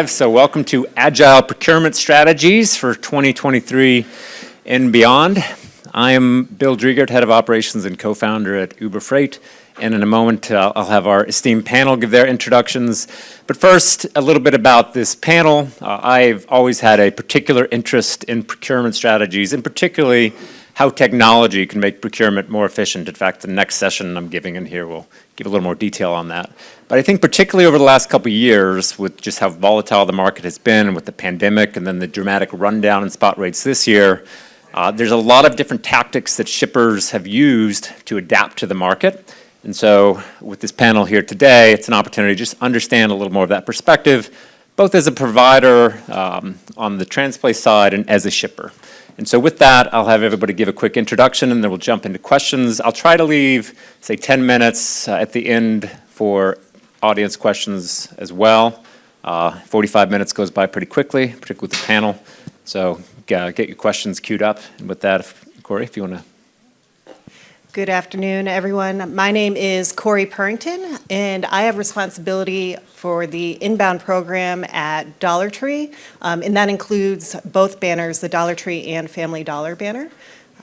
So welcome to Agile Procurement Strategies for 2023 and beyond. I am Bill Driegert, Head of Operations and co-founder at Uber Freight. And in a moment, I'll have our esteemed panel give their introductions. But first, a little bit about this panel. I've always had a particular interest in procurement strategies, and particularly how technology can make procurement more efficient. In fact, the next session I'm giving in here will give a little more detail on that. But I think particularly over the last couple of years, with just how volatile the market has been with the pandemic and then the dramatic rundown in spot rates this year, there's a lot of different tactics that shippers have used to adapt to the market. And so with this panel here today, it's an opportunity to just understand a little more of that perspective, both as a provider on the TransPlay side and as a shipper. And so with that, I'll have everybody give a quick introduction, and then we'll jump into questions. I'll try to leave, say, 10 minutes at the end for audience questions as well. 45 minutes goes by pretty quickly, particularly with the panel. So get your questions queued up. And with that, Corey, if you want to. Good afternoon, everyone. My name is Corey Purrington, and I have responsibility for the inbound program at Dollar Tree, and that includes both banners, the Dollar Tree and Family Dollar banner.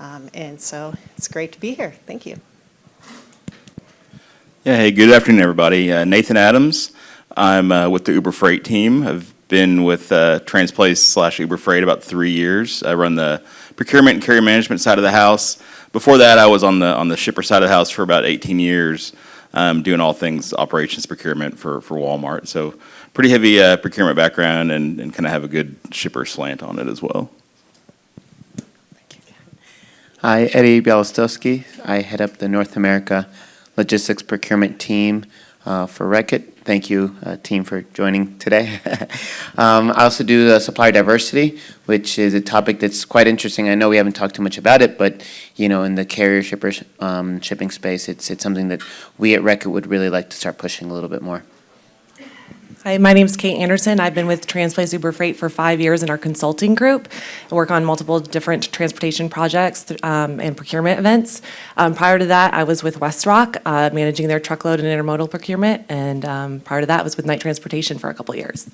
And so it's great to be here. Thank you. Yeah, hey, good afternoon, everybody. Nathan Adams. I'm with the Uber Freight team. I've been with TransPlay / Uber Freight about 3 years. I run the procurement and carrier management side of the house. Before that, I was on the shipper side of the house for about 18 years, doing all things operations procurement for Walmart. So pretty heavy procurement background and kind of have a good shipper slant on it as well. Hi, Eddie Bialostowski. I head up the North America Logistics Procurement team for Reckitt. Thank you, team, for joining today. I also do the supplier diversity, which is a topic that's quite interesting. I know we haven't talked too much about it, but you know, in the carrier shipper shipping space, it's something that we at Reckitt would really like to start pushing a little bit more. Hi, my name is Kate Anderson. I've been with TransPlay Uber Freight for 5 years in our consulting group. I work on multiple different transportation projects and procurement events. Prior to that, I was with WestRock, managing their truckload and intermodal procurement, and prior to that, I was with Knight Transportation for a couple years.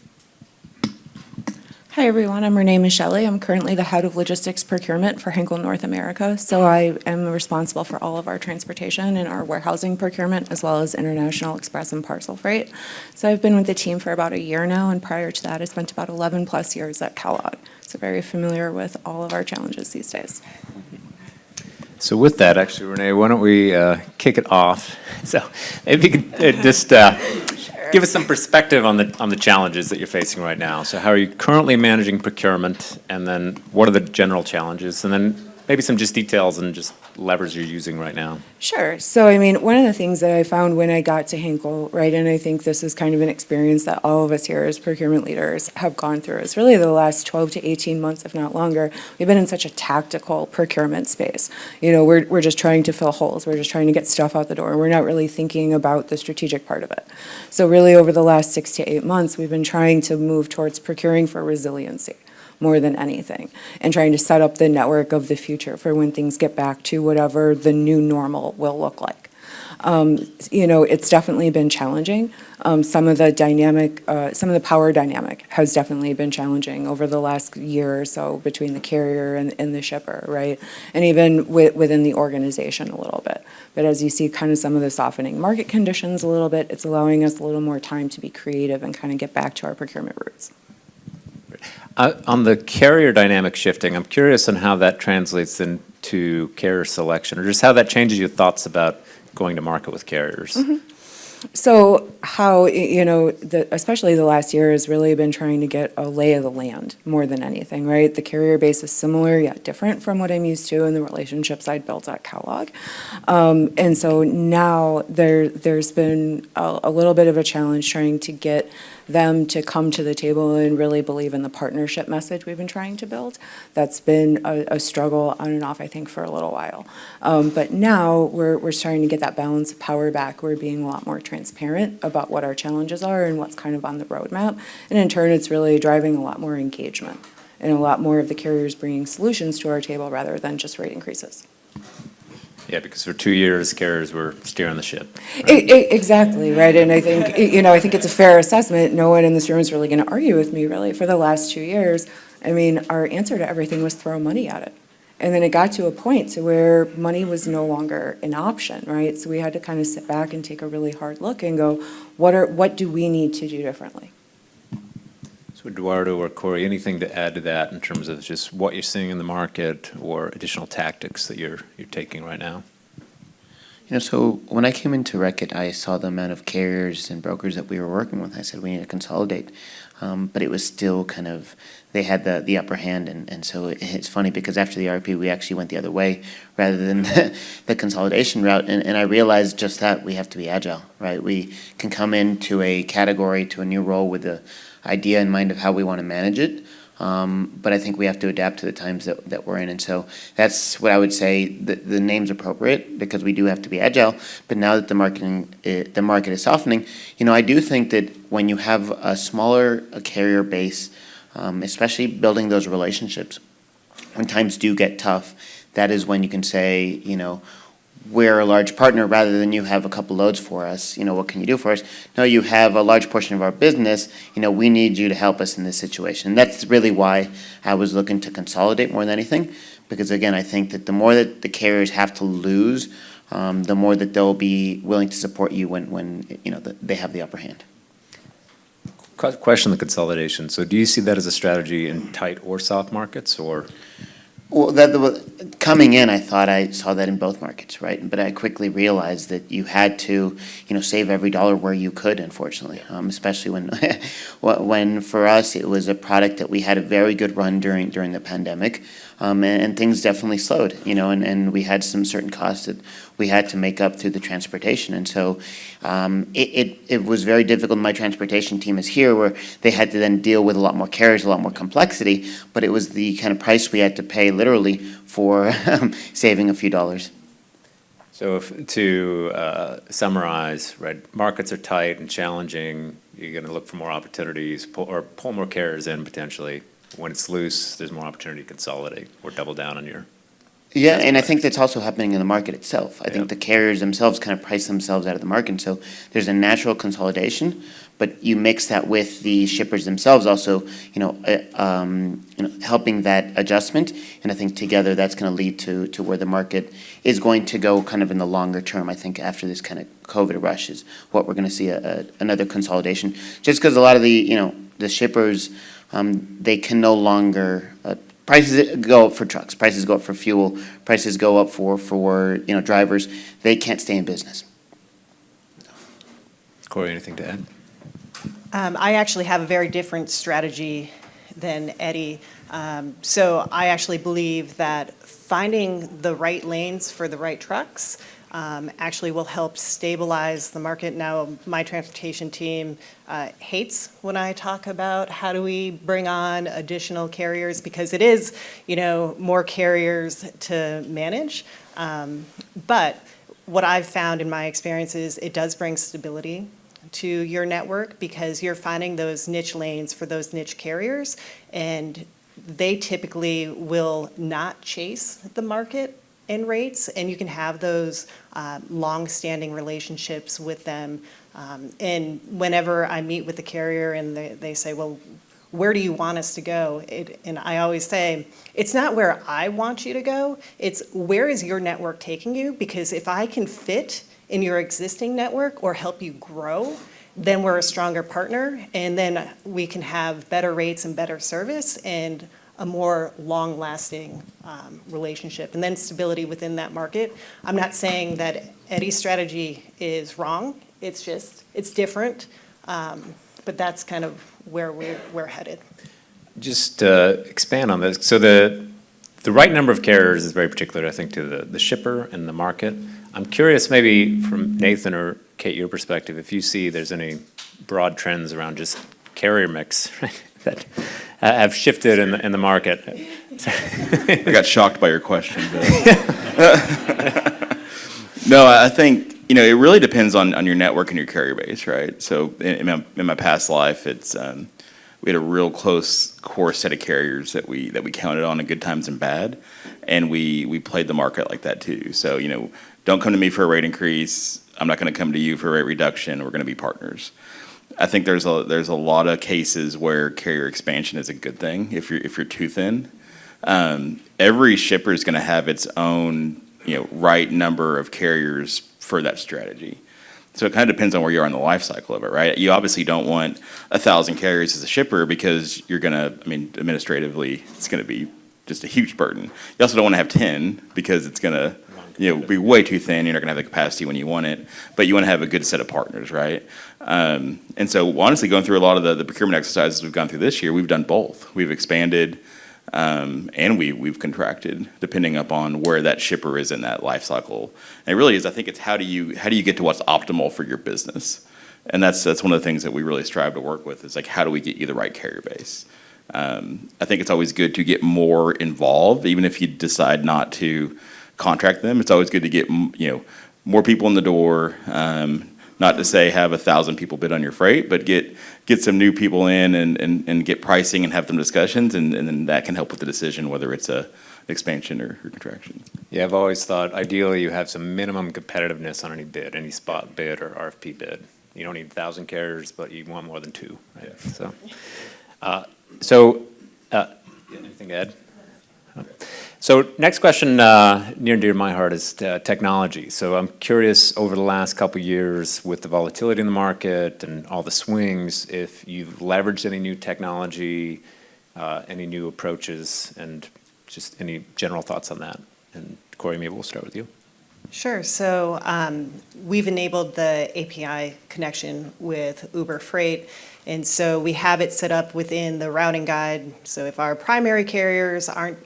Hi everyone, I'm Renee Michelli. I'm currently the head of logistics procurement for Henkel North America. So I am responsible for all of our transportation and our warehousing procurement, as well as international express and parcel freight. So I've been with the team for about a year now, and prior to that I spent about 11 plus years at Kellogg. So very familiar with all of our challenges these days. So with that, actually, Renee, why don't we kick it off? So maybe you could just give us some perspective on the challenges that you're facing right now. So how are you currently managing procurement, and then what are the general challenges, and then maybe some just details and just levers you're using right now. Sure. So, I mean, one of the things that I found when I got to Henkel, right, and I think this is kind of an experience that all of us here as procurement leaders have gone through, is really the last 12 to 18 months, if not longer, we've been in such a tactical procurement space. You know, we're just trying to fill holes. We're just trying to get stuff out the door. We're not really thinking about the strategic part of it. So really over the last 6 to 8 months, we've been trying to move towards procuring for resiliency more than anything, and trying to set up the network of the future for when things get back to whatever the new normal will look like. You know, it's definitely been challenging. Some of the power dynamic has definitely been challenging over the last year or so between the carrier and the shipper, right? And even within the organization a little bit. But as you see kind of some of the softening market conditions a little bit, it's allowing us a little more time to be creative and kind of get back to our procurement roots. On the carrier dynamic shifting, I'm curious on how that translates into carrier selection, or just how that changes your thoughts about going to market with carriers. Mm-hmm. So how, you know, especially the last year has really been trying to get a lay of the land more than anything, right? The carrier base is similar yet different from what I'm used to in the relationships I'd built at Kellogg. And so now there's been a little bit of a challenge trying to get them to come to the table and really believe in the partnership message we've been trying to build. That's been a struggle on and off, I think, for a little while. But now we're starting to get that balance of power back. We're being a lot more transparent about what our challenges are and what's kind of on the roadmap. And in turn, it's really driving a lot more engagement and a lot more of the carriers bringing solutions to our table rather than just rate increases. Yeah, because for 2 years, carriers were steering the ship. Exactly, right, and I think, I think it's a fair assessment. No one in this room is really gonna argue with me, really. For the last 2 years, I mean, our answer to everything was throw money at it. And then it got to a point to where money was no longer an option, right? So we had to kind of sit back and take a really hard look and go, what do we need to do differently? So Eduardo or Corey, anything to add to that in terms of just what you're seeing in the market or additional tactics that you're taking right now? So when I came into Reckitt, I saw the amount of carriers and brokers that we were working with. I said we need to consolidate, but it was still kind of they had the upper hand, and so it's funny because after the RP, we actually went the other way rather than the consolidation route, and I realized just that we have to be agile, right? We can come into a category, to a new role with the idea in mind of how we want to manage it. But I think we have to adapt to the times that we're in. And so that's what I would say. The name's appropriate because we do have to be agile. But now that the market is softening, I do think that when you have a smaller carrier base, especially building those relationships, when times do get tough, that is when you can say, we're a large partner rather than you have a couple loads for us. What can you do for us? No, you have a large portion of our business. We need you to help us in this situation. And that's really why I was looking to consolidate more than anything. Because again, I think that the more that the carriers have to lose, the more that they'll be willing to support you when they have the upper hand. Question on the consolidation. So do you see that as a strategy in tight or soft markets, or? Well, coming in, I thought I saw that in both markets, right? But I quickly realized that you had to, save every dollar where you could, unfortunately, especially when for us it was a product that we had a very good run during the pandemic, and things definitely slowed, and we had some certain costs that we had to make up through the transportation, and so it was very difficult. My transportation team is here, where they had to then deal with a lot more carriers, a lot more complexity, but it was the kind of price we had to pay literally for saving a few dollars. So to summarize, right, markets are tight and challenging. You're going to look for more opportunities pull more carriers in potentially. When it's loose, there's more opportunity to consolidate or double down on your. Yeah, and I think that's also happening in the market itself. I think the carriers themselves kind of price themselves out of the market, and so there's a natural consolidation, but you mix that with the shippers themselves also, helping that adjustment, and I think together that's going to lead to where the market is going to go kind of in the longer term. I think after this kind of COVID rush is what we're going to see another consolidation, just because a lot of the shippers, they can no longer prices go up for trucks, prices go up for fuel, prices go up for drivers. They can't stay in business. Corey, anything to add? I actually have a very different strategy than Eddie. So I actually believe that finding the right lanes for the right trucks actually will help stabilize the market. Now, my transportation team hates when I talk about how do we bring on additional carriers, because it is, more carriers to manage. But what I've found in my experience is it does bring stability to your network, because you're finding those niche lanes for those niche carriers, and they typically will not chase the market in rates, and you can have those long-standing relationships with them. And whenever I meet with the carrier and they say, well, where do you want us to go? And I always say, it's not where I want you to go, it's where is your network taking you? Because if I can fit in your existing network or help you grow, then we're a stronger partner, and then we can have better rates and better service and a more long-lasting relationship, and then stability within that market. I'm not saying that Eddie's strategy is wrong. It's different, but that's kind of where we're headed. Just expand on this. So the right number of carriers is very particular, I think, to the shipper and the market. I'm curious, maybe from Nathan or Kate, your perspective, if you see there's any broad trends around just carrier mix, right, that have shifted in the market. I got shocked by your question. No, I think it really depends on your network and your carrier base, right? So in my past life, it's we had a real close core set of carriers that we counted on in good times and bad, and we played the market like that too. So, don't come to me for a rate increase. I'm not going to come to you for a rate reduction. We're going to be partners. I think there's a lot of cases where carrier expansion is a good thing if you're too thin. Every shipper is going to have its own right number of carriers for that strategy. So it kind of depends on where you are in the life cycle of it, right? You obviously don't want 1,000 carriers as a shipper because you're going to, administratively, it's going to be just a huge burden. You also don't want to have 10 because it's going to be way too thin. You're not going to have the capacity when you want it, but you want to have a good set of partners, right? And so honestly, going through a lot of the procurement exercises we've gone through this year, we've done both. We've expanded and we've contracted depending upon where that shipper is in that life cycle. And it really is, I think it's how do you get to what's optimal for your business? And that's one of the things that we really strive to work with is like, how do we get you the right carrier base? I think it's always good to get more involved, even if you decide not to contract them. It's always good to get more people in the door. Not to say have 1,000 people bid on your freight, but get some new people in and get pricing and have them discussions, and then that can help with the decision whether it's a expansion or contraction. Yeah, I've always thought ideally you have some minimum competitiveness on any bid, any spot bid or RFP bid. You don't need 1,000 carriers, but you want more than 2, right? Yeah. So, anything to add? So next question, near and dear to my heart, is technology. So I'm curious, over the last couple of years with the volatility in the market and all the swings, if you've leveraged any new technology, any new approaches, and just any general thoughts on that. And Corey, maybe we'll start with you. Sure. So we've enabled the API connection with Uber Freight. And so we have it set up within the routing guide. So if our primary carriers aren't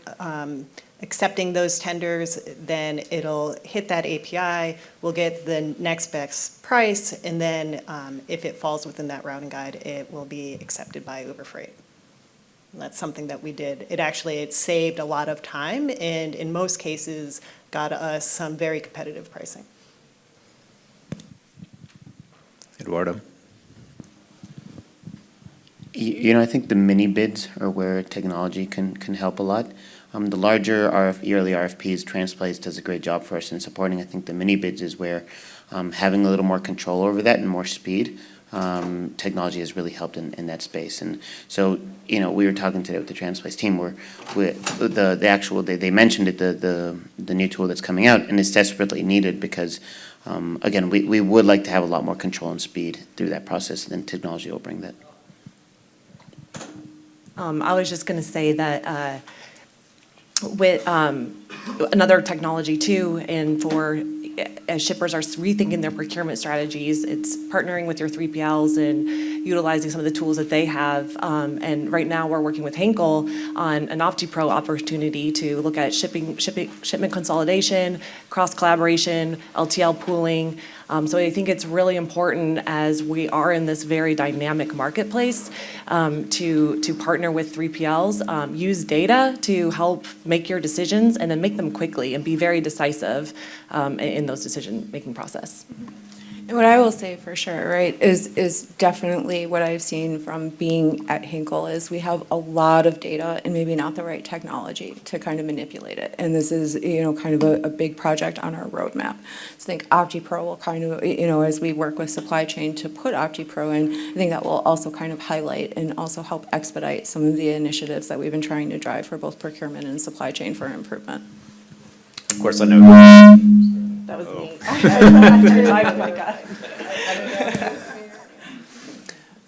accepting those tenders, then it'll hit that API. We'll get the next best price. And then if it falls within that routing guide, it will be accepted by Uber Freight. And that's something that we did. It saved a lot of time and in most cases got us some very competitive pricing. Eduardo? I think the mini bids are where technology can help a lot. The larger yearly RFPs, Transplace does a great job for us in supporting. I think the mini bids is where having a little more control over that and more speed, technology has really helped in that space. And so, we were talking today with the Transplace team where they mentioned it, the new tool that's coming out, and it's desperately needed because, again, we would like to have a lot more control and speed through that process, and then technology will bring that. I was just going to say that with another technology too, and as shippers are rethinking their procurement strategies, it's partnering with your 3PLs and utilizing some of the tools that they have. And right now we're working with Henkel on an OptiPro opportunity to look at shipment consolidation, cross-collaboration, LTL pooling. So I think it's really important as we are in this very dynamic marketplace to partner with 3PLs, use data to help make your decisions and then make them quickly and be very decisive in those decision-making process. And what I will say for sure, right, is definitely what I've seen from being at Henkel is we have a lot of data and maybe not the right technology to kind of manipulate it. And this is, kind of a big project on our roadmap. So I think OptiPro will kind of, as we work with supply chain to put OptiPro in, I think that will also kind of highlight and also help expedite some of the initiatives that we've been trying to drive for both procurement and supply chain for improvement. Of course, I know. That was me. Oh my God.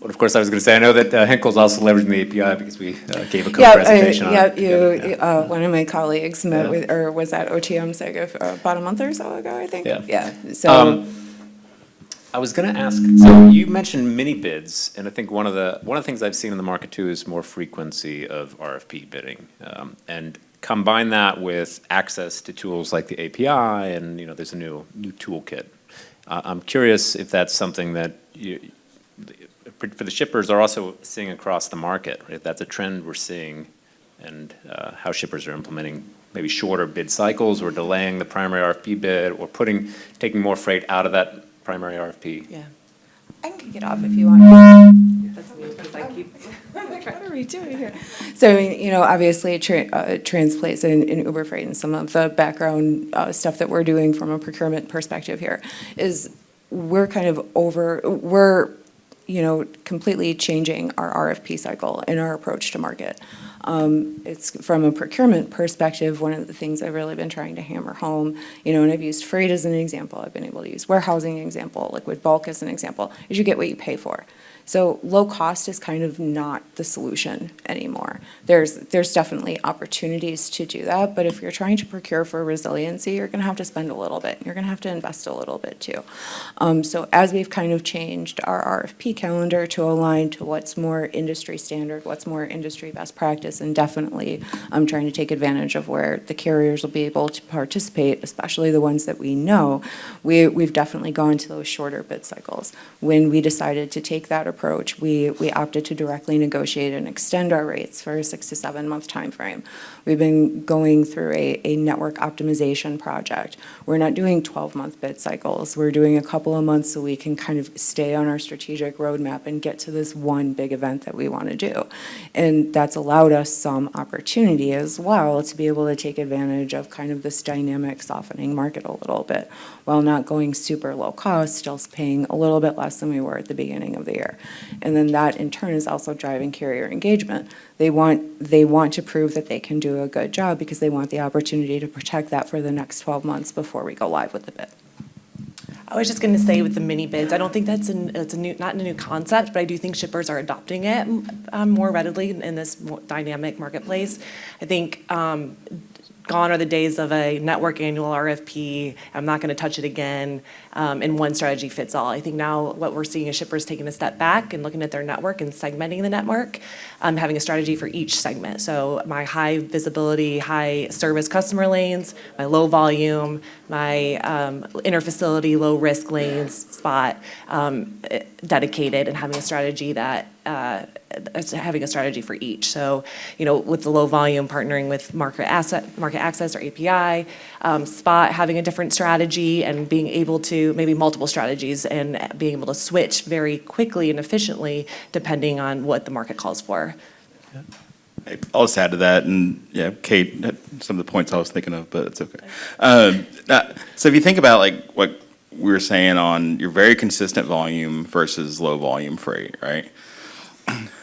Well, of course, I was going to say, I know that Henkel's also leveraging the API because we gave a co-presentation on it. One of my colleagues met with, or was at OTM SEG about a month or so ago, I think. Yeah. So. I was going to ask, so you mentioned mini bids, and I think one of the things I've seen in the market too is more frequency of RFP bidding, and combine that with access to tools like the API, and there's a new toolkit. I'm curious if that's something that for the shippers are also seeing across the market, right? If that's a trend we're seeing, and how shippers are implementing maybe shorter bid cycles or delaying the primary RFP bid or taking more freight out of that primary RFP. Yeah. I can kick it off if you want. That's me, because I keep. What are we doing here? So, I mean, obviously, Transplace and Uber Freight and some of the background stuff that we're doing from a procurement perspective here is we're completely changing our RFP cycle and our approach to market. It's from a procurement perspective, one of the things I've really been trying to hammer home, and I've used freight as an example, I've been able to use warehousing as an example, liquid bulk as an example, is you get what you pay for. So low cost is kind of not the solution anymore. There's definitely opportunities to do that, but if you're trying to procure for resiliency, you're gonna have to spend a little bit. You're gonna have to invest a little bit too. So as we've kind of changed our RFP calendar to align to what's more industry standard, what's more industry best practice, and definitely I'm trying to take advantage of where the carriers will be able to participate, especially the ones that we know, we've definitely gone to those shorter bid cycles. When we decided to take that approach, we opted to directly negotiate and extend our rates for a 6 to 7 month time frame. We've been going through a network optimization project. We're not doing 12-month bid cycles. We're doing a couple of months so we can kind of stay on our strategic roadmap and get to this one big event that we want to do. And that's allowed us some opportunity as well to be able to take advantage of kind of this dynamic softening market a little bit while not going super low cost, still paying a little bit less than we were at the beginning of the year. And then that in turn is also driving carrier engagement. They want to prove that they can do a good job because they want the opportunity to protect that for the next 12 months before we go live with the bid. I was just going to say with the mini bids, I don't think it's not a new concept, but I do think shippers are adopting it more readily in this more dynamic marketplace. I think gone are the days of a network annual RFP, I'm not going to touch it again, and one strategy fits all. I think now what we're seeing is shippers taking a step back and looking at their network and segmenting the network, having a strategy for each segment. So my high visibility, high service customer lanes, my low volume, my interfacility, low risk lanes, spot, dedicated, and having a strategy for each. So, with the low volume, partnering with market access or API, spot having a different strategy and being able to maybe multiple strategies and being able to switch very quickly and efficiently depending on what the market calls for. I'll just add to that, and yeah, Kate had some of the points I was thinking of, but it's okay. So if you think about like what we were saying on your very consistent volume versus low volume freight, right?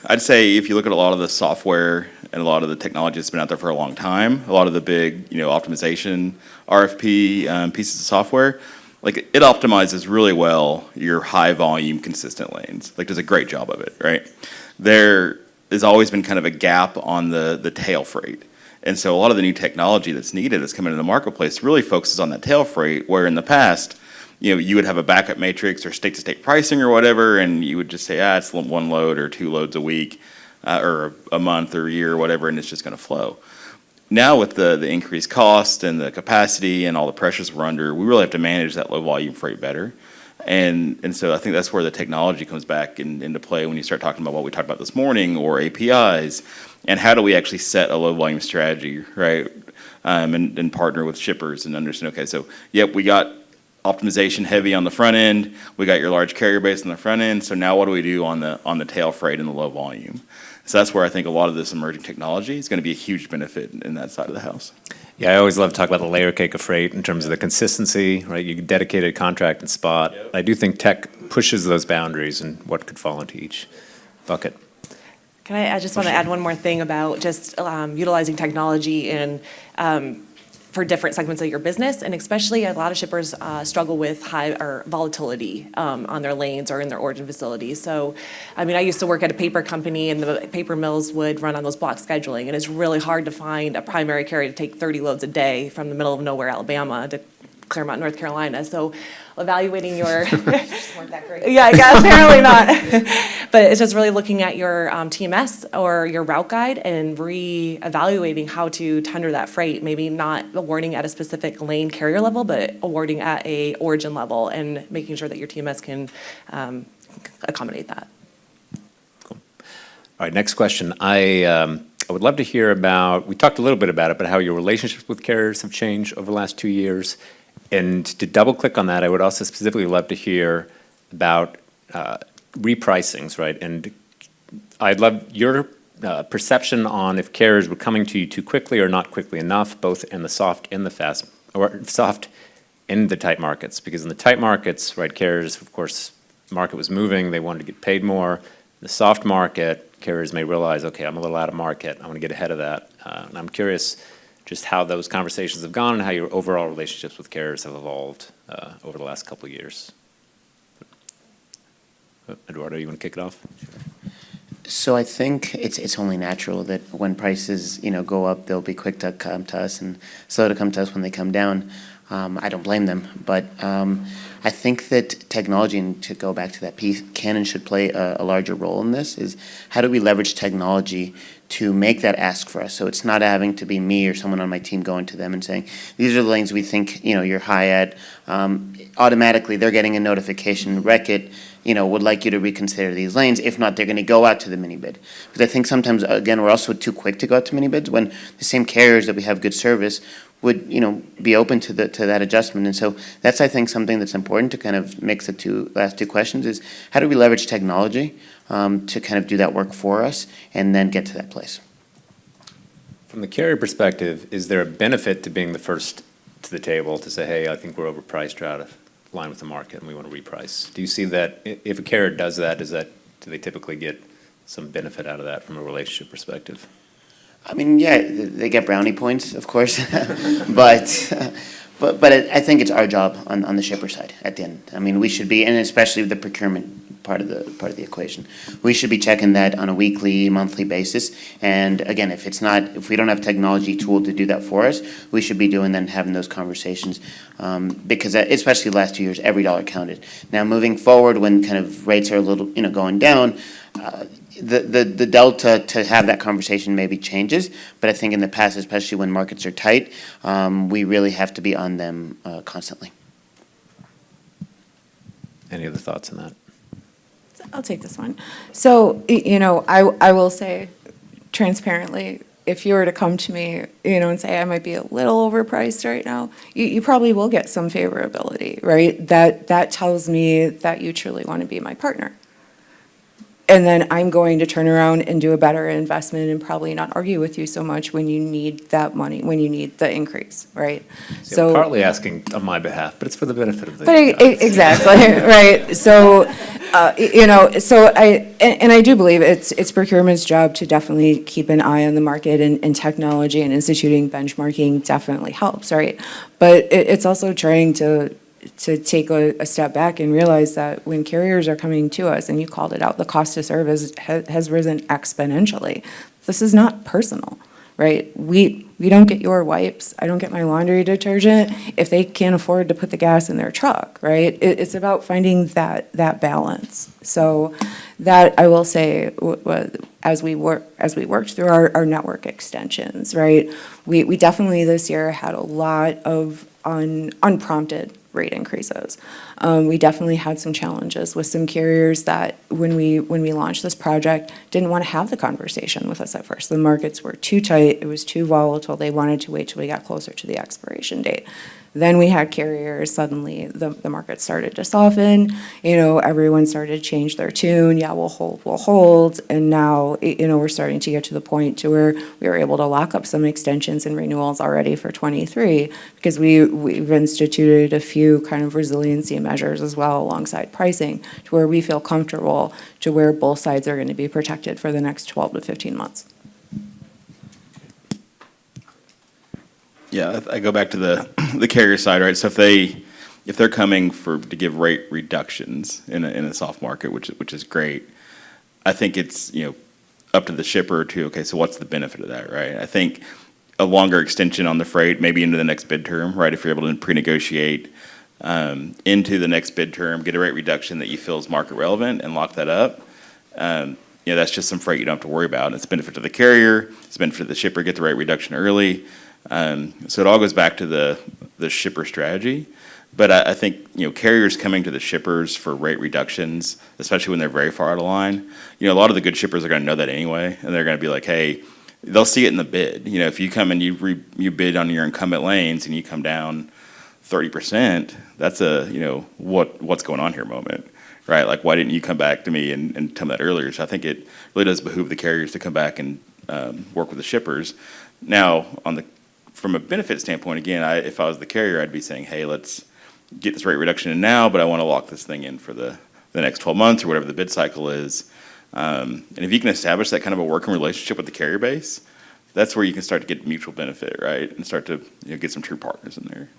I'd say if you look at a lot of the software and a lot of the technology that's been out there for a long time, a lot of the big, optimization RFP pieces of software, like it optimizes really well your high volume consistent lanes. Like does a great job of it, right? There has always been kind of a gap on the tail freight. And so a lot of the new technology that's needed that's coming into the marketplace really focuses on that tail freight, where in the past, you would have a backup matrix or state-to-state pricing or whatever, and you would just say, it's one load or 2 loads a week or a month or a year or whatever, and it's just going to flow. Now with the increased cost and the capacity and all the pressures we're under, we really have to manage that low-volume freight better. And so I think that's where the technology comes back into play when you start talking about what we talked about this morning, or APIs, and how do we actually set a low-volume strategy, right? And partner with shippers and understand, okay, so, yep, we got optimization heavy on the front end, we got your large carrier base on the front end, so now what do we do on the tail freight and the low volume? So that's where I think a lot of this emerging technology is going to be a huge benefit in that side of the house. Yeah, I always love to talk about the layer cake of freight in terms of the consistency, right? You dedicated contract and spot. Yep. I do think tech pushes those boundaries and what could fall into each bucket. I just want to add one more thing about just utilizing technology and for different segments of your business, and especially a lot of shippers struggle with high or volatility on their lanes or in their origin facilities. So, I used to work at a paper company, and the paper mills would run on those block scheduling, and it's really hard to find a primary carrier to take 30 loads a day from the middle of nowhere, Alabama, to Claremont, North Carolina. So evaluating your Just weren't that great. yeah, apparently not. But it's just really looking at your TMS or your route guide and re-evaluating how to tender that freight. Maybe not awarding at a specific lane carrier level, but awarding at a origin level and making sure that your TMS can accommodate that. Cool. All right, next question. I would love to hear about, we talked a little bit about it, but how your relationships with carriers have changed over the last 2 years. And to double click on that, I would also specifically love to hear about repricings, right? And I'd love your perception on if carriers were coming to you too quickly or not quickly enough, both in the soft and the fast, or soft and the tight markets. Because in the tight markets, right, carriers, of course, market was moving, they wanted to get paid more. The soft market, carriers may realize, okay, I'm a little out of market, I want to get ahead of that. And I'm curious just how those conversations have gone and how your overall relationships with carriers have evolved over the last couple of years. Eduardo, you want to kick it off? So I think it's only natural that when prices, go up, they'll be quick to come to us and slow to come to us when they come down. I don't blame them, but I think that technology, and to go back to that piece, can and should play a larger role in this, is how do we leverage technology to make that ask for us? So it's not having to be me or someone on my team going to them and saying, these are the lanes we think, you're high at. Automatically, they're getting a notification, Reckitt, would like you to reconsider these lanes. If not, they're going to go out to the mini bid. Because I think sometimes, again, we're also too quick to go out to mini bids when the same carriers that we have good service would, be open to that adjustment. And so that's, I think, something that's important to kind of mix the last two questions is how do we leverage technology to kind of do that work for us and then get to that place? From the carrier perspective, is there a benefit to being the first to the table to say, hey, I think we're overpriced or out of line with the market and we want to reprice? Do you see that if a carrier does that, do they typically get some benefit out of that from a relationship perspective? I mean, yeah, they get brownie points, of course, but I think it's our job on the shipper side at the end. I mean, we should be, and especially the procurement part of the equation, we should be checking that on a weekly, monthly basis. And again, if we don't have technology tool to do that for us, we should be doing that and having those conversations because especially the last 2 years, every dollar counted. Now, moving forward, when kind of rates are a little, going down. The delta to have that conversation maybe changes, but I think in the past, especially when markets are tight, we really have to be on them constantly. Any other thoughts on that? I'll take this one. So, I will say transparently, if you were to come to me, and say I might be a little overpriced right now, you probably will get some favorability, right? That tells me that you truly want to be my partner. And then I'm going to turn around and do a better investment and probably not argue with you so much when you need that money, when you need the increase, right? So partly asking on my behalf, but it's for the benefit of the. Exactly, right. So, I do believe it's procurement's job to definitely keep an eye on the market, and technology and instituting benchmarking definitely helps, right? But it's also trying to take a step back and realize that when carriers are coming to us, and you called it out, the cost to serve has risen exponentially. This is not personal, right? We don't get your wipes. I don't get my laundry detergent if they can't afford to put the gas in their truck, right? It's about finding that balance. So that I will say, as we worked through our network extensions, right? We definitely this year had a lot of unprompted rate increases. We definitely had some challenges with some carriers that when we launched this project didn't want to have the conversation with us at first. The markets were too tight, it was too volatile, they wanted to wait till we got closer to the expiration date. Then we had carriers, suddenly the market started to soften, everyone started to change their tune, yeah, we'll hold, and now, we're starting to get to the point to where we were able to lock up some extensions and renewals already for 23, because we've instituted a few kind of resiliency measures as well alongside pricing, to where we feel comfortable, to where both sides are going to be protected for the next 12 to 15 months. Yeah, I go back to the carrier side, right? So if they're coming to give rate reductions in a soft market, which is great, I think it's up to the shipper to okay, so what's the benefit of that, right? I think a longer extension on the freight, maybe into the next bid term, right? If you're able to pre-negotiate into the next bid term, get a rate reduction that you feel is market relevant, and lock that up. That's just some freight you don't have to worry about. It's a benefit to the carrier. It's a benefit to the shipper. Get the rate reduction early. So it all goes back to the shipper strategy. But I think, carriers coming to the shippers for rate reductions, especially when they're very far out of line, a lot of the good shippers are going to know that anyway, and they're going to be like, hey, they'll see it in the bid. If you come and you bid on your incumbent lanes and you come down 30%, that's a, what's going on here moment. right? Like, why didn't you come back to me and tell me that earlier? So I think it really does behoove the carriers to come back and work with the shippers. Now, from a benefit standpoint, again, if I was the carrier, I'd be saying, hey, let's get this rate reduction in now, but I want to lock this thing in for the next 12 months or whatever the bid cycle is. And if you can establish that kind of a working relationship with the carrier base, that's where you can start to get mutual benefit, right? And start to get some true partners in there.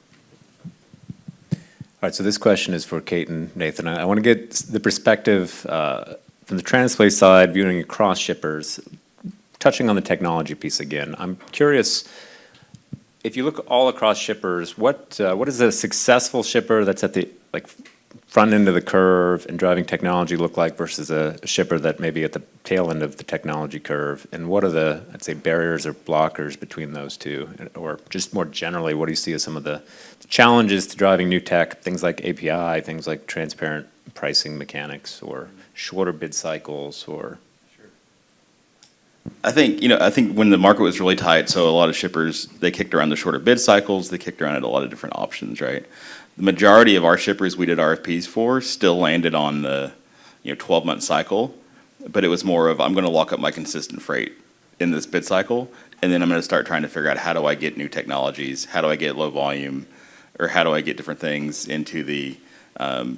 All right, so this question is for Kate and Nathan. I want to get the perspective from the Transplay side, viewing across shippers, touching on the technology piece again. I'm curious, if you look all across shippers, what is a successful shipper that's at the front end of the curve and driving technology look like versus a shipper that may be at the tail end of the technology curve? And what are the, I'd say, barriers or blockers between those two? Or just more generally, what do you see as some of the challenges to driving new tech, things like API, things like transparent pricing mechanics, or shorter bid cycles, or... I think when the market was really tight, so a lot of shippers, they kicked around the shorter bid cycles, they kicked around at a lot of different options, right? The majority of our shippers we did RFPs for still landed on the 12-month cycle, but it was more of, I'm going to lock up my consistent freight in this bid cycle, and then I'm going to start trying to figure out how do I get new technologies, how do I get low volume, or how do I get different things into the, how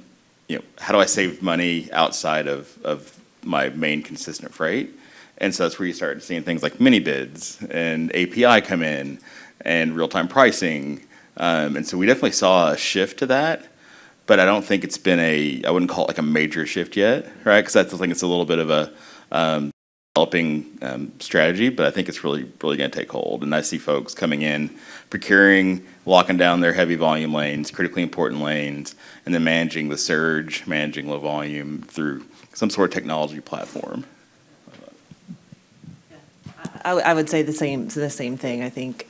do I save money outside of my main consistent freight? And so that's where you start seeing things like mini bids and API come in and real-time pricing. And so we definitely saw a shift to that, but I don't think it's been I wouldn't call it like a major shift yet, right? Because I think it's a little bit of a developing strategy, but I think it's really, really going to take hold. And I see folks coming in, procuring, locking down their heavy volume lanes, critically important lanes, and then managing the surge, managing low volume through some sort of technology platform. I would say the same thing. I think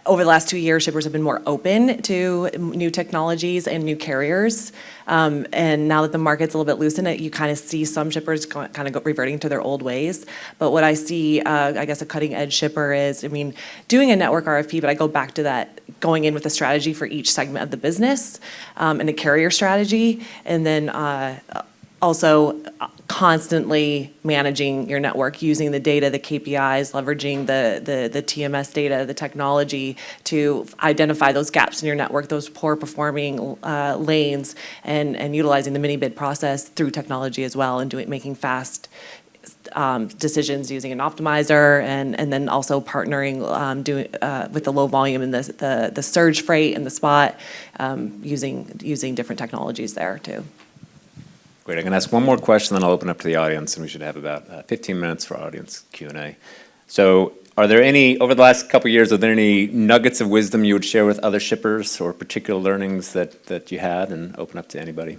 over the last 2 years, shippers have been more open to new technologies and new carriers. And now that the market's a little bit loosened, you kind of see some shippers kind of reverting to their old ways. But what I see, I guess, a cutting edge shipper is, doing a network RFP, but I go back to that, going in with a strategy for each segment of the business and a carrier strategy, and then also constantly managing your network, using the data, the KPIs, leveraging the TMS data, the technology to identify those gaps in your network, those poor performing lanes, and utilizing the mini bid process through technology as well, and making fast decisions using an optimizer, and then also partnering with the low volume and the surge freight and the spot, using different technologies there too. Great. I'm going to ask one more question, then I'll open up to the audience, and we should have about 15 minutes for audience Q&A. So are there over the last couple of years, are there any nuggets of wisdom you would share with other shippers or particular learnings that you had, and open up to anybody?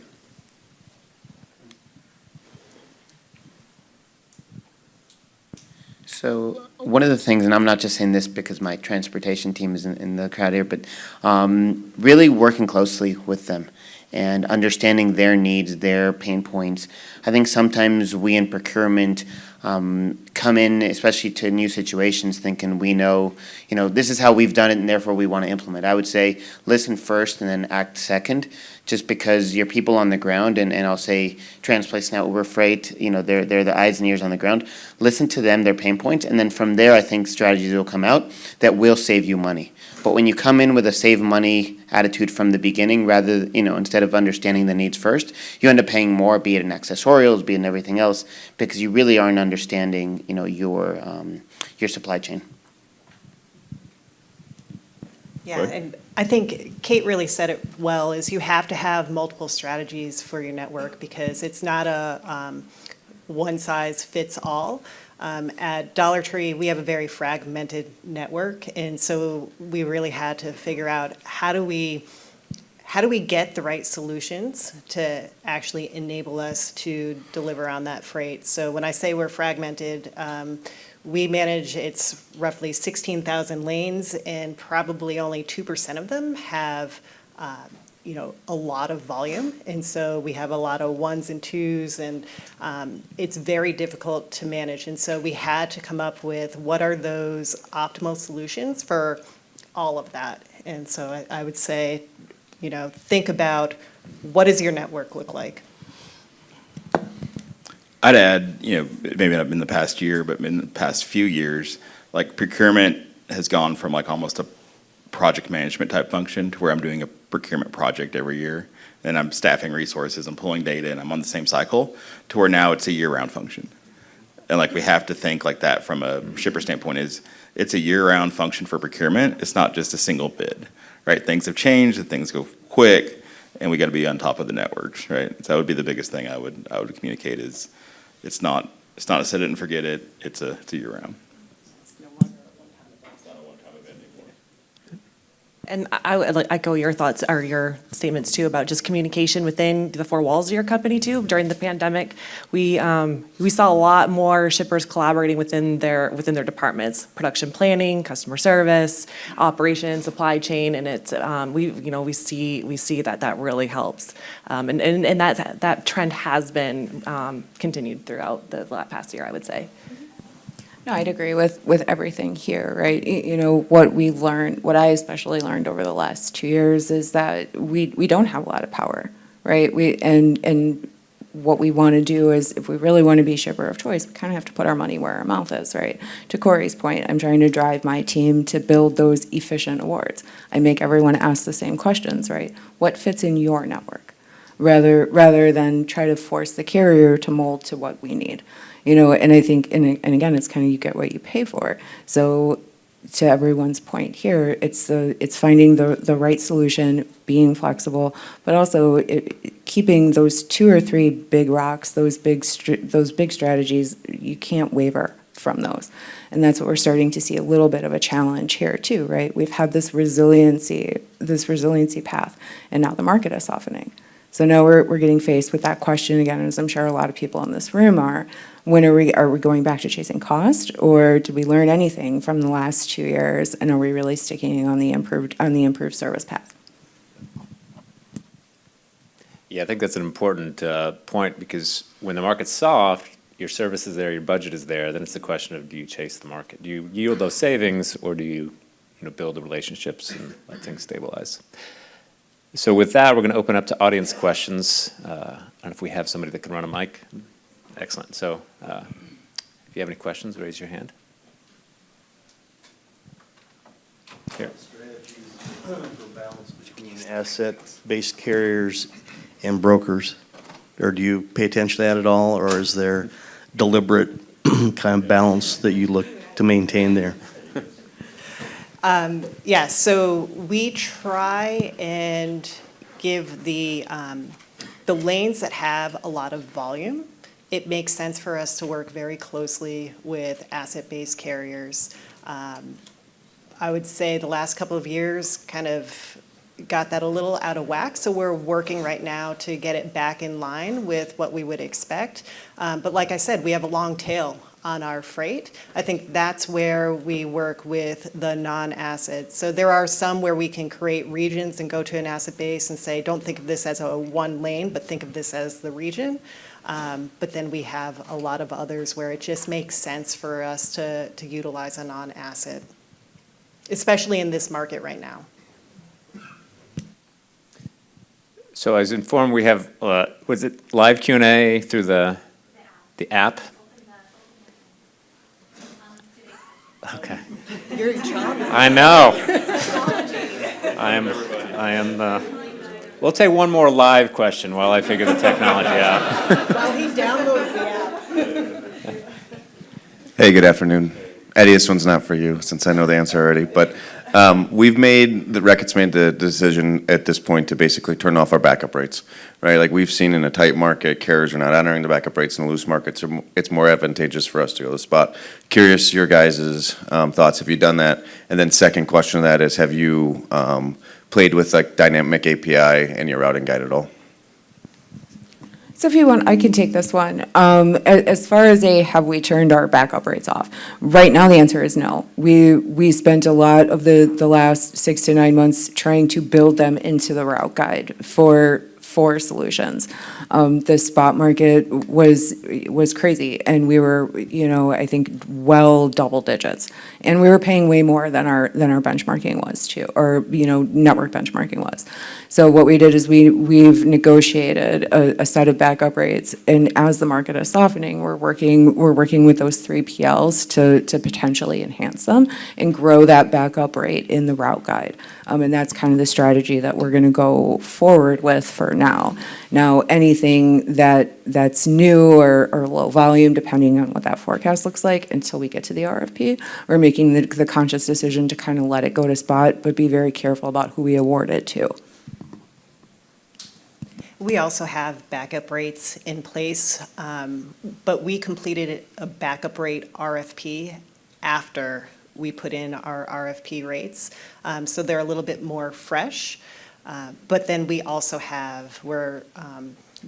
So one of the things, and I'm not just saying this because my transportation team is in the crowd here, but really working closely with them and understanding their needs, their pain points. I think sometimes we in procurement come in, especially to new situations, thinking we know, this is how we've done it and therefore we want to implement. I would say listen first and then act second, just because your people on the ground, and I'll say Transplace now, Uber Freight, they're the eyes and ears on the ground. Listen to them, their pain points, and then from there I think strategies will come out that will save you money. But when you come in with a save money attitude from the beginning, rather, instead of understanding the needs first, you end up paying more, be it in accessorials, be it in everything else, because you really aren't understanding, your supply chain. Yeah, and I think Kate really said it well, is you have to have multiple strategies for your network, because it's not a one size fits all. At Dollar Tree, we have a very fragmented network, and so we really had to figure out how do we get the right solutions to actually enable us to deliver on that freight. So when I say we're fragmented, we manage, it's roughly 16,000 lanes, and probably only 2% of them have a lot of volume. And so we have a lot of ones and twos, and it's very difficult to manage. And so we had to come up with what are those optimal solutions for all of that. And so I would say, think about what does your network look like? I'd add, maybe not in the past year, but in the past few years, like procurement has gone from like almost a project management type function to where I'm doing a procurement project every year. And I'm staffing resources, I'm pulling data, and I'm on the same cycle, to where now it's a year-round function. And like we have to think like that from a shipper standpoint is it's a year-round function for procurement. It's not just a single bid, right? Things have changed and things go quick, and we got to be on top of the networks, right? So that would be the biggest thing I would communicate is it's not a set it and forget it. It's a year-round. And I would like echo your thoughts or your statements too about just communication within the four walls of your company too. During the pandemic, we saw a lot more shippers collaborating within their departments, production planning, customer service, operations, supply chain, and it's we see that really helps. And that trend has been continued throughout the past year, I would say. No, I'd agree with everything here, right? What I especially learned over the last 2 years is that we don't have a lot of power, right? And what we want to do is, if we really want to be shipper of choice, we kind of have to put our money where our mouth is, right? To Corey's point, I'm trying to drive my team to build those efficient awards. I make everyone ask the same questions, right? What fits in your network? Rather than try to force the carrier to mold to what we need. And I think, and again, it's kind of you get what you pay for. So to everyone's point here, it's finding the right solution, being flexible, but also keeping those 2 or 3 big rocks, those big strategies, you can't waver from those. And that's what we're starting to see a little bit of a challenge here too, right? We've had this resiliency path, and now the market is softening. So now we're getting faced with that question again, as I'm sure a lot of people in this room are. When are we going back to chasing cost, or did we learn anything from the last 2 years, and are we really sticking on the improved service path? Yeah, I think that's an important point, because when the market's soft, your service is there, your budget is there, then it's the question of, do you chase the market? Do you yield those savings, or do you build the relationships and let things stabilize? So with that, we're going to open up to audience questions. I don't know if we have somebody that can run a mic. Excellent. So if you have any questions, raise your hand. Here. Strategies for balance between asset-based carriers and brokers? Or do you pay attention to that at all, or is there deliberate kind of balance that you look to maintain there? Yes, so we try and give the lanes that have a lot of volume, it makes sense for us to work very closely with asset-based carriers. I would say the last couple of years kind of got that a little out of whack, so we're working right now to get it back in line with what we would expect. But like I said, we have a long tail on our freight. I think that's where we work with the non-asset. So there are some where we can create regions and go to an asset base and say, don't think of this as a one lane, but think of this as the region. But then we have a lot of others where it just makes sense for us to utilize a non-asset, especially in this market right now. So I was informed we have, was it live Q&A through the app? Okay. You're in charge. I know. I am, we'll take one more live question while I figure the technology out. While he downloads the app. Hey, good afternoon. Eddie, this one's not for you, since I know the answer already, but Reckitt's made the decision at this point to basically turn off our backup rates, right? Like we've seen in a tight market, carriers are not honoring the backup rates. In loose markets, it's more advantageous for us to go to the spot. Curious your guys' thoughts, have you done that? And then second question to that is, have you played with like dynamic API in your routing guide at all? So if you want, I can take this one. As far as have we turned our backup rates off? Right now, the answer is no. We spent a lot of the last 6 to 9 months trying to build them into the route guide for for solutions. The spot market was crazy, and we were, I think, well double digits. And we were paying way more than our benchmarking was too, or, network benchmarking was. So what we did is we've negotiated a set of backup rates, and as the market is softening, we're working with those 3PLs to potentially enhance them and grow that backup rate in the route guide. And that's kind of the strategy that we're going to go forward with for now. Now, anything that's new or low volume, depending on what that forecast looks like, until we get to the RFP, we're making the conscious decision to kind of let it go to spot, but be very careful about who we award it to. We also have backup rates in place, but we completed a backup rate RFP after we put in our RFP rates. So they're a little bit more fresh. But then we also have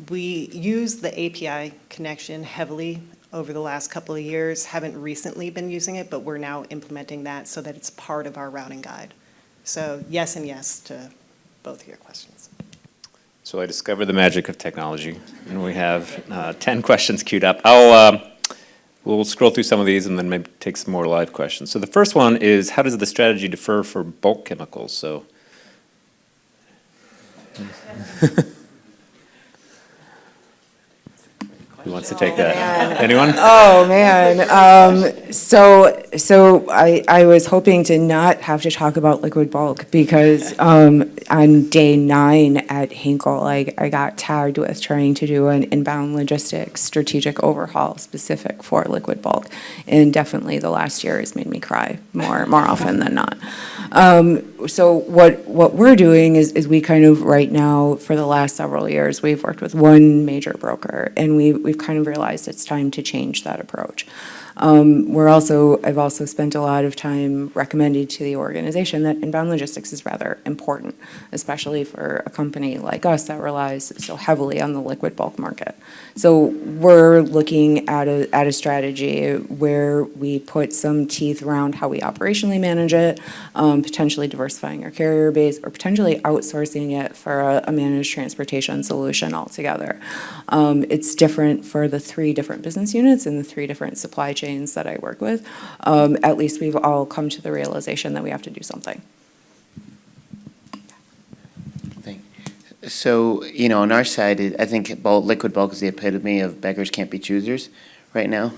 we use the API connection heavily over the last couple of years, haven't recently been using it, but we're now implementing that so that it's part of our routing guide. So yes and yes to both of your questions. So I discovered the magic of technology, and we have 10 questions queued up. We'll scroll through some of these and then maybe take some more live questions. So the first one is, how does the strategy differ for bulk chemicals? So. Who wants to take that? Anyone? Oh, man. So I was hoping to not have to talk about liquid bulk because on day 9 at Hinkle, I got tagged with trying to do an inbound logistics strategic overhaul specific for liquid bulk. And definitely the last year has made me cry more often than not. So what we're doing is we kind of right now, for the last several years, we've worked with one major broker, and we've kind of realized it's time to change that approach. I've also spent a lot of time recommending to the organization that inbound logistics is rather important, especially for a company like us that relies so heavily on the liquid bulk market. So we're looking at a strategy where we put some teeth around how we operationally manage it, potentially diversifying our carrier base, or potentially outsourcing it for a managed transportation solution altogether. It's different for the 3 different business units and the 3 different supply chains that I work with. At least we've all come to the realization that we have to do something. So, on our side, I think liquid bulk is the epitome of beggars can't be choosers right now.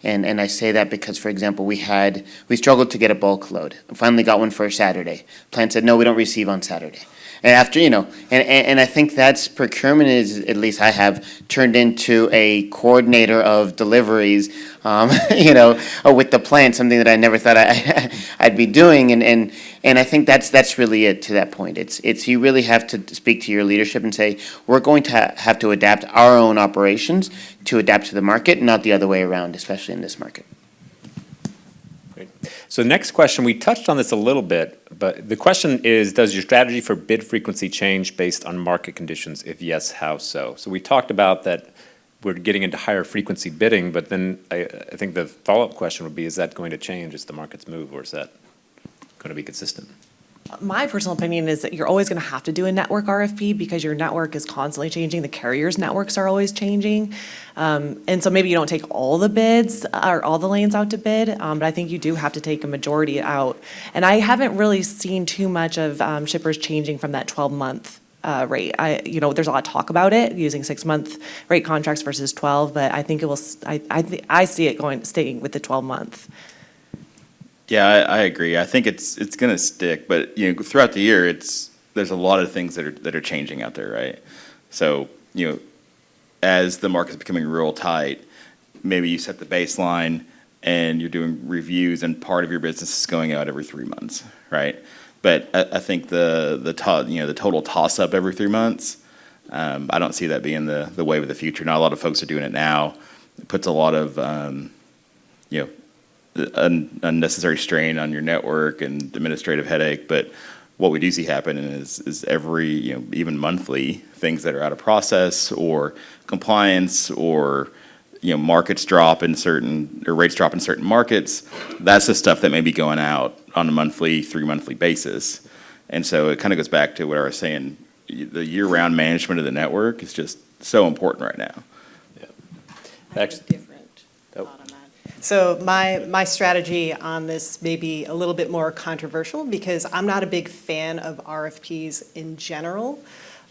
And I say that because, for example, we struggled to get a bulk load. Finally got one for Saturday. Plant said, no, we don't receive on Saturday. And after, and I think that's procurement is, at least I have, turned into a coordinator of deliveries, with the plant, something that I never thought I'd be doing. And I think that's really it to that point. It's you really have to speak to your leadership and say, we're going to have to adapt our own operations to adapt to the market, not the other way around, especially in this market. Great. So the next question, we touched on this a little bit, but the question is, does your strategy for bid frequency change based on market conditions? If yes, how so? So we talked about that we're getting into higher frequency bidding, but then I think the follow-up question would be, is that going to change as the markets move, or is that going to be consistent? My personal opinion is that you're always going to have to do a network RFP because your network is constantly changing. The carriers' networks are always changing. And so maybe you don't take all the bids or all the lanes out to bid, but I think you do have to take a majority out. And I haven't really seen too much of shippers changing from that 12-month rate. There's a lot of talk about it, using 6-month rate contracts versus 12, but I think it will, I see it staying with the 12-month. Yeah, I agree. I think it's going to stick, but throughout the year, there's a lot of things that are changing out there, right? So as the market's becoming real tight, maybe you set the baseline and you're doing reviews, and part of your business is going out every 3 months, right? But I think the total toss up every 3 months, I don't see that being the wave of the future. Not a lot of folks are doing it now. It puts a lot of unnecessary strain on your network and administrative headache. But what we do see happen is every, even monthly, things that are out of process or compliance or, markets drop in certain, or rates drop in certain markets. That's the stuff that may be going out on a monthly, 3-monthly basis. And so it kind of goes back to what I was saying, the year-round management of the network is just so important right now. Actually, Different Oh. thought on that. So my strategy on this may be a little bit more controversial because I'm not a big fan of RFPs in general.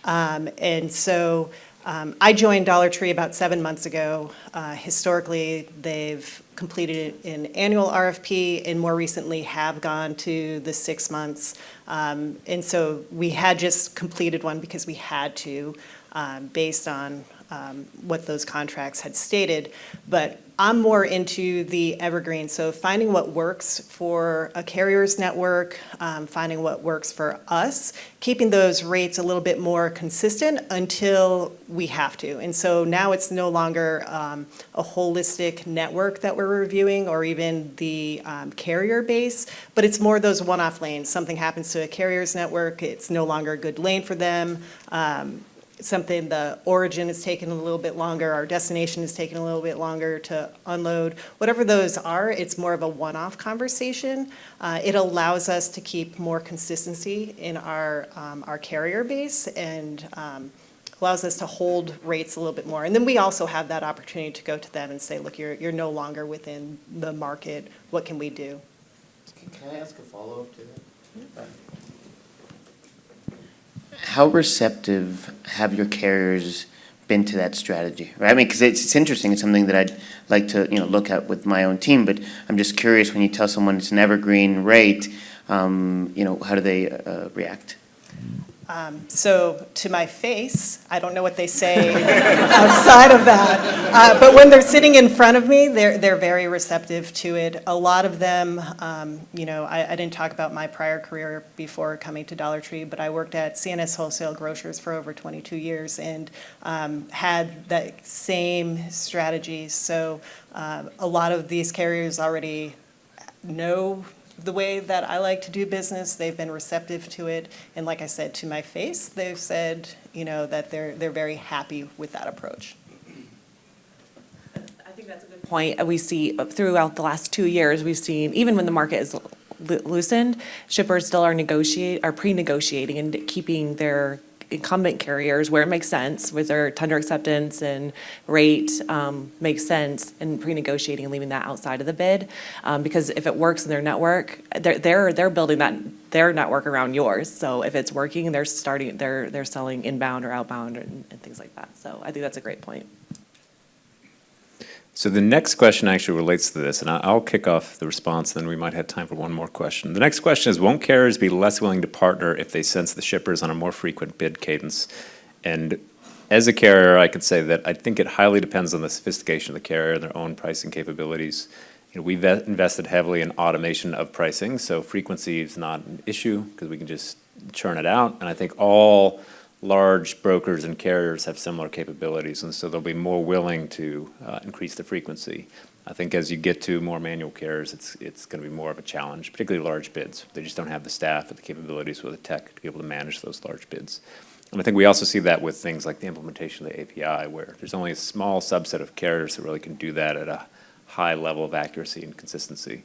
And so I joined Dollar Tree about 7 months ago. Historically, they've completed an annual RFP and more recently have gone to the 6 months. And so we had just completed one because we had to, based on what those contracts had stated. But I'm more into the evergreen, so finding what works for a carrier's network, finding what works for us, keeping those rates a little bit more consistent until we have to. And so now it's no longer a holistic network that we're reviewing or even the carrier base, but it's more those one-off lanes. Something happens to a carrier's network, it's no longer a good lane for them. Something, the origin is taking a little bit longer, our destination is taking a little bit longer to unload. Whatever those are, it's more of a one-off conversation. It allows us to keep more consistency in our carrier base and allows us to hold rates a little bit more. And then we also have that opportunity to go to them and say, look, you're no longer within the market. What can we do? Can I ask a follow-up to that? How receptive have your carriers been to that strategy? Right? I mean, because it's interesting. It's something that I'd like to look at with my own team. But I'm just curious when you tell someone it's an evergreen rate, how do they react? So to my face, I don't know what they say outside of that. But when they're sitting in front of me, they're very receptive to it. A lot of them, I didn't talk about my prior career before coming to Dollar Tree, but I worked at C&S Wholesale Grocers for over 22 years and had that same strategy. So a lot of these carriers already know the way that I like to do business. They've been receptive to it. And like I said, to my face, they've said, that they're very happy with that approach. I think that's a good point. We see throughout the last 2 years, we've seen, even when the market is loosened, shippers still are pre-negotiating and keeping their incumbent carriers where it makes sense with their tender acceptance and rate makes sense, and pre-negotiating and leaving that outside of the bid. Because if it works in their network, they're building their network around yours. So if it's working, they're selling inbound or outbound and things like that. So I think that's a great point. So the next question actually relates to this, and I'll kick off the response, then we might have time for one more question. The next question is, won't carriers be less willing to partner if they sense the shippers on a more frequent bid cadence? And as a carrier, I could say that I think it highly depends on the sophistication of the carrier and their own pricing capabilities. We've invested heavily in automation of pricing, so frequency is not an issue because we can just churn it out. And I think all large brokers and carriers have similar capabilities, and so they'll be more willing to increase the frequency. I think as you get to more manual carriers, it's going to be more of a challenge, particularly large bids. They just don't have the staff or the capabilities with the tech to be able to manage those large bids. And I think we also see that with things like the implementation of the API, where there's only a small subset of carriers that really can do that at a high level of accuracy and consistency.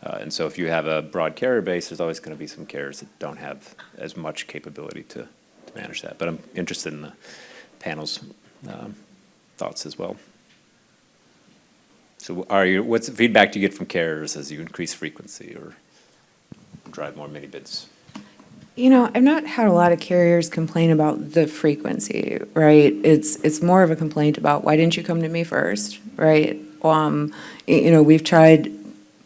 And so if you have a broad carrier base, there's always going to be some carriers that don't have as much capability to manage that. But I'm interested in the panel's thoughts as well. So what's the feedback do you get from carriers as you increase frequency or drive more mini bids? I've not had a lot of carriers complain about the frequency, right? It's more of a complaint about, why didn't you come to me first, right? We've tried.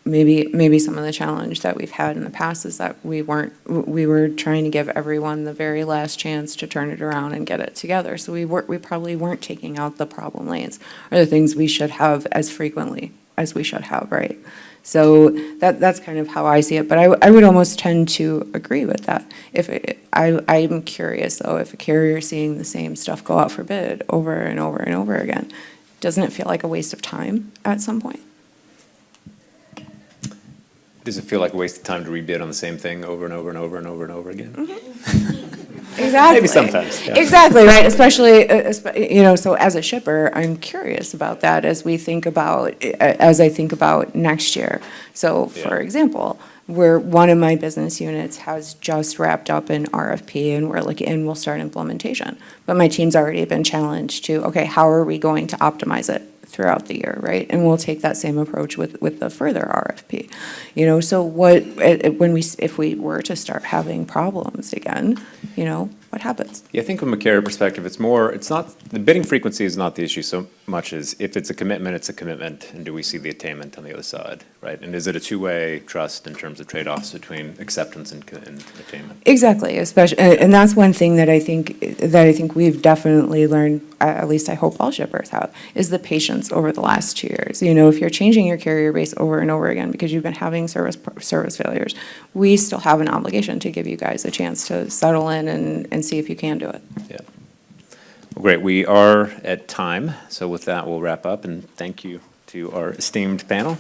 Maybe some of the challenge that we've had in the past is that we were trying to give everyone the very last chance to turn it around and get it together. So we probably weren't taking out the problem lanes or the things we should have as frequently as we should have, right? So that's kind of how I see it. But I would almost tend to agree with that. I'm curious though, if a carrier is seeing the same stuff go out for bid over and over and over again, doesn't it feel like a waste of time at some point? Does it feel like a waste of time to rebid on the same thing over and over and over and over and over again? Mm-hmm. Exactly. Maybe sometimes. Yeah. Exactly, right, especially, so as a shipper, I'm curious about that as I think about next year. So, for example, where one of my business units has just wrapped up an RFP and we'll start implementation. But my team's already been challenged to, okay, how are we going to optimize it throughout the year, right? And we'll take that same approach with the further RFP. So if we were to start having problems again, what happens? Yeah, I think from a carrier perspective, it's not, the bidding frequency is not the issue so much as if it's a commitment, it's a commitment, and do we see the attainment on the other side, right? And is it a two-way trust in terms of trade-offs between acceptance and attainment? Exactly, especially, and that's one thing that I think we've definitely learned, at least I hope all shippers have, is the patience over the last 2 years. If you're changing your carrier base over and over again because you've been having service failures, we still have an obligation to give you guys a chance to settle in and see if you can do it. Yeah. Well, great. We are at time, so with that, we'll wrap up, and thank you to our esteemed panel.